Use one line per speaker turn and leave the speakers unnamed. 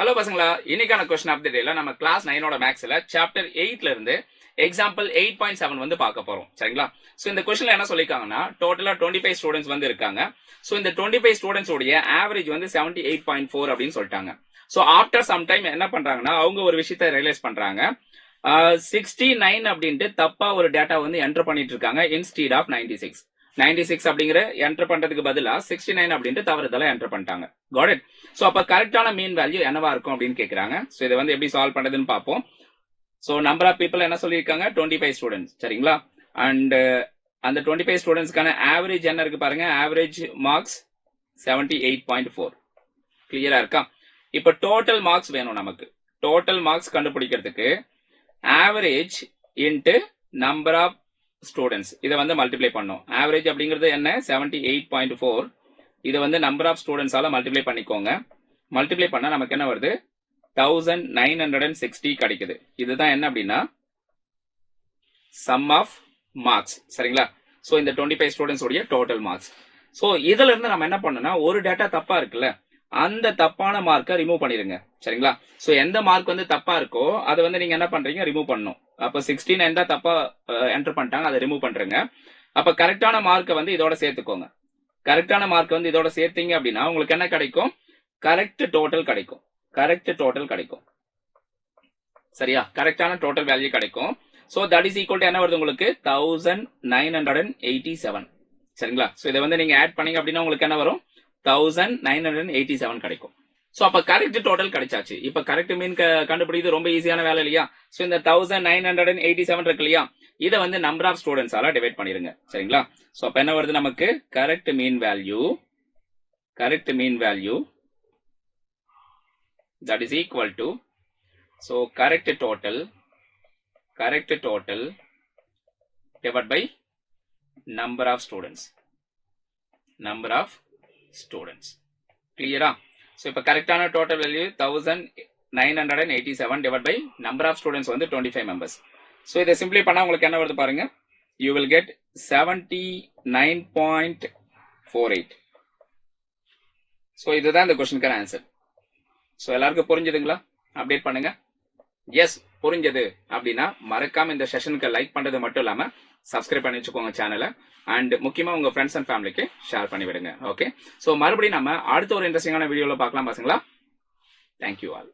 Hello பசங்களா, இன்னைக்கான question அப்டேட்ல நம்ம கிளாஸ் 9ஓட மேக்ஸ்ல சாப்டர் 8ல இருந்து எக்ஸாம்பிள் 8.7 வந்து பார்க்க போறோம். சரிங்களா? சோ இந்த கொஸ்டின்ல என்ன சொல்லிருக்காங்கன்னா, டோட்டலா 25 ஸ்டூடண்ட்ஸ் வந்து இருக்காங்க. சோ இந்த 25 ஸ்டூடண்ட்ஸ் உடைய ஆவரேஜ் வந்து 78.4 அப்படின்னு சொல்லிட்டாங்க. சோ ஆஃப்டர் சம் டைம் என்ன பண்றாங்கன்னா, அவங்க ஒரு விஷயத்தை ரியலைஸ் பண்றாங்க. 69 அப்படின்ட்டு தப்பா ஒரு டேட்டா வந்து என்டர் பண்ணிட்டு இருக்காங்க இன்ஸ்டீட் ஆஃப் 96 அப்படிங்கிற என்டர் பண்றதுக்கு பதிலா 69 அப்படின்ட்டு தவறுதலா என்டர் பண்ணிட்டாங்க. Got it. சோ அப்ப கரெக்டான மீன் வேல்யூ என்னவா இருக்கும் அப்படின்னு கேக்குறாங்க. சோ இதை வந்து எப்படி சால்வ் பண்றதுன்னு பார்ப்போம். சோ நம்பர் ஆஃப் பீப்புள் என்ன சொல்லியிருக்காங்க, 25 ஸ்டூடெண்ட்ஸ். சரிங்களா? அண்ட் அந்த 25 ஸ்டூடெண்ட்ஸ்க்கான ஆவரேஜ் என்ன இருக்கு பாருங்க. Average marks 78.4. கிளியரா இருக்கா? இப்ப டோட்டல் மார்க்ஸ் வேணும் நமக்கு. டோட்டல் மார்க்ஸ் கண்டுபிடிக்கிறதுக்கு average into number of students இதை வந்து மல்டிப்ளை பண்ணும். ஆவரேஜ் அப்படிங்கிறது என்ன, 78.4. இதை வந்து நம்பர் ஆஃப் ஸ்டூடெண்ட்ஸால மல்டிப்ளை பண்ணிக்கோங்க. மல்டிப்ளை பண்ணா நமக்கு என்ன வருது, 1960 கிடைக்குது. இதுதான் என்ன அப்படின்னா சம் ஆஃப் மார்க்ஸ். சரிங்களா? சோ இந்த 25 ஸ்டூடெண்ட்ஸ் உடைய டோட்டல் மார்க்ஸ். சோ இதுல இருந்து நம்ம என்ன பண்ணணும்னா, ஒரு டேட்டா தப்பா இருக்குல்ல, அந்த தப்பான மார்க்கை ரிமூவ் பண்ணிருங்க. சரிங்களா? சோ எந்த மார்க் வந்து தப்பா இருக்கோ அதை வந்து நீங்க என்ன பண்றீங்க, ரிமூவ் பண்ணணும். அப்ப 69 தான் தப்பா என்டர் பண்ணிட்டாங்க, அதை ரிமூவ் பண்றீங்க. அப்ப கரெக்டான மார்க்கை வந்து இதோட சேர்த்துக்கோங்க. கரெக்டான மார்க் வந்து இதோட சேர்த்தீங்க அப்படின்னா உங்களுக்கு என்ன கிடைக்கும், கரெக்ட் டோட்டல் கிடைக்கும். கரெக்ட் டோட்டல் கிடைக்கும். சரியா? கரெக்டான டோட்டல் வேல்யூ கிடைக்கும். So that is equal to என்ன வருது உங்களுக்கு, 1987. சரிங்களா? சோ இதை வந்து நீங்க ஆட் பண்ணீங்க அப்படின்னா உங்களுக்கு என்ன வரும், 1987 கிடைக்கும். சோ அப்ப கரெக்ட் டோட்டல் கிடைச்சாச்சு. இப்ப கரெக்ட் மீன் கண்டுபிடிக்கிறது ரொம்ப ஈஸியான வேலை இல்லையா? சோ இந்த 1987 இருக்கு இல்லையா, இதை வந்து நம்பர் ஆஃப் ஸ்டூடெண்ட்ஸால டிவைட் பண்ணிருங்க. சரிங்களா? சோ அப்ப என்ன வருது நமக்கு, correct mean value that is equal to, so correct total divided by number of students. கிளியரா? சோ இப்ப கரெக்டான total value 1987 divided by number of students வந்து 25 members. சோ இதை சிம்பிளை பண்ணா உங்களுக்கு என்ன வருது பாருங்க, you will get 79.48. சோ இதுதான் இந்த क्वेश्चनக்கான ஆன்சர். சோ எல்லாருக்கும் புரிஞ்சதுங்களா? அப்டேட் பண்ணுங்க. எஸ் புரிஞ்சது அப்படின்னா மறக்காம இந்த செஷனுக்கு லைக் பண்றது மட்டும் இல்லாம சப்ஸ்கிரைப் பண்ணி வச்சுக்கோங்க சேனலை. அண்ட் முக்கியமா உங்க ஃப்ரெண்ட்ஸ் அண்ட் ஃபேமிலிக்கு ஷேர் பண்ணி விடுங்க. ஓகே. சோ மறுபடியும் நம்ம அடுத்த ஒரு இன்ட்ரெஸ்டிங்கான வீடியோல பார்க்கலாம் பசங்களா. Thank you all.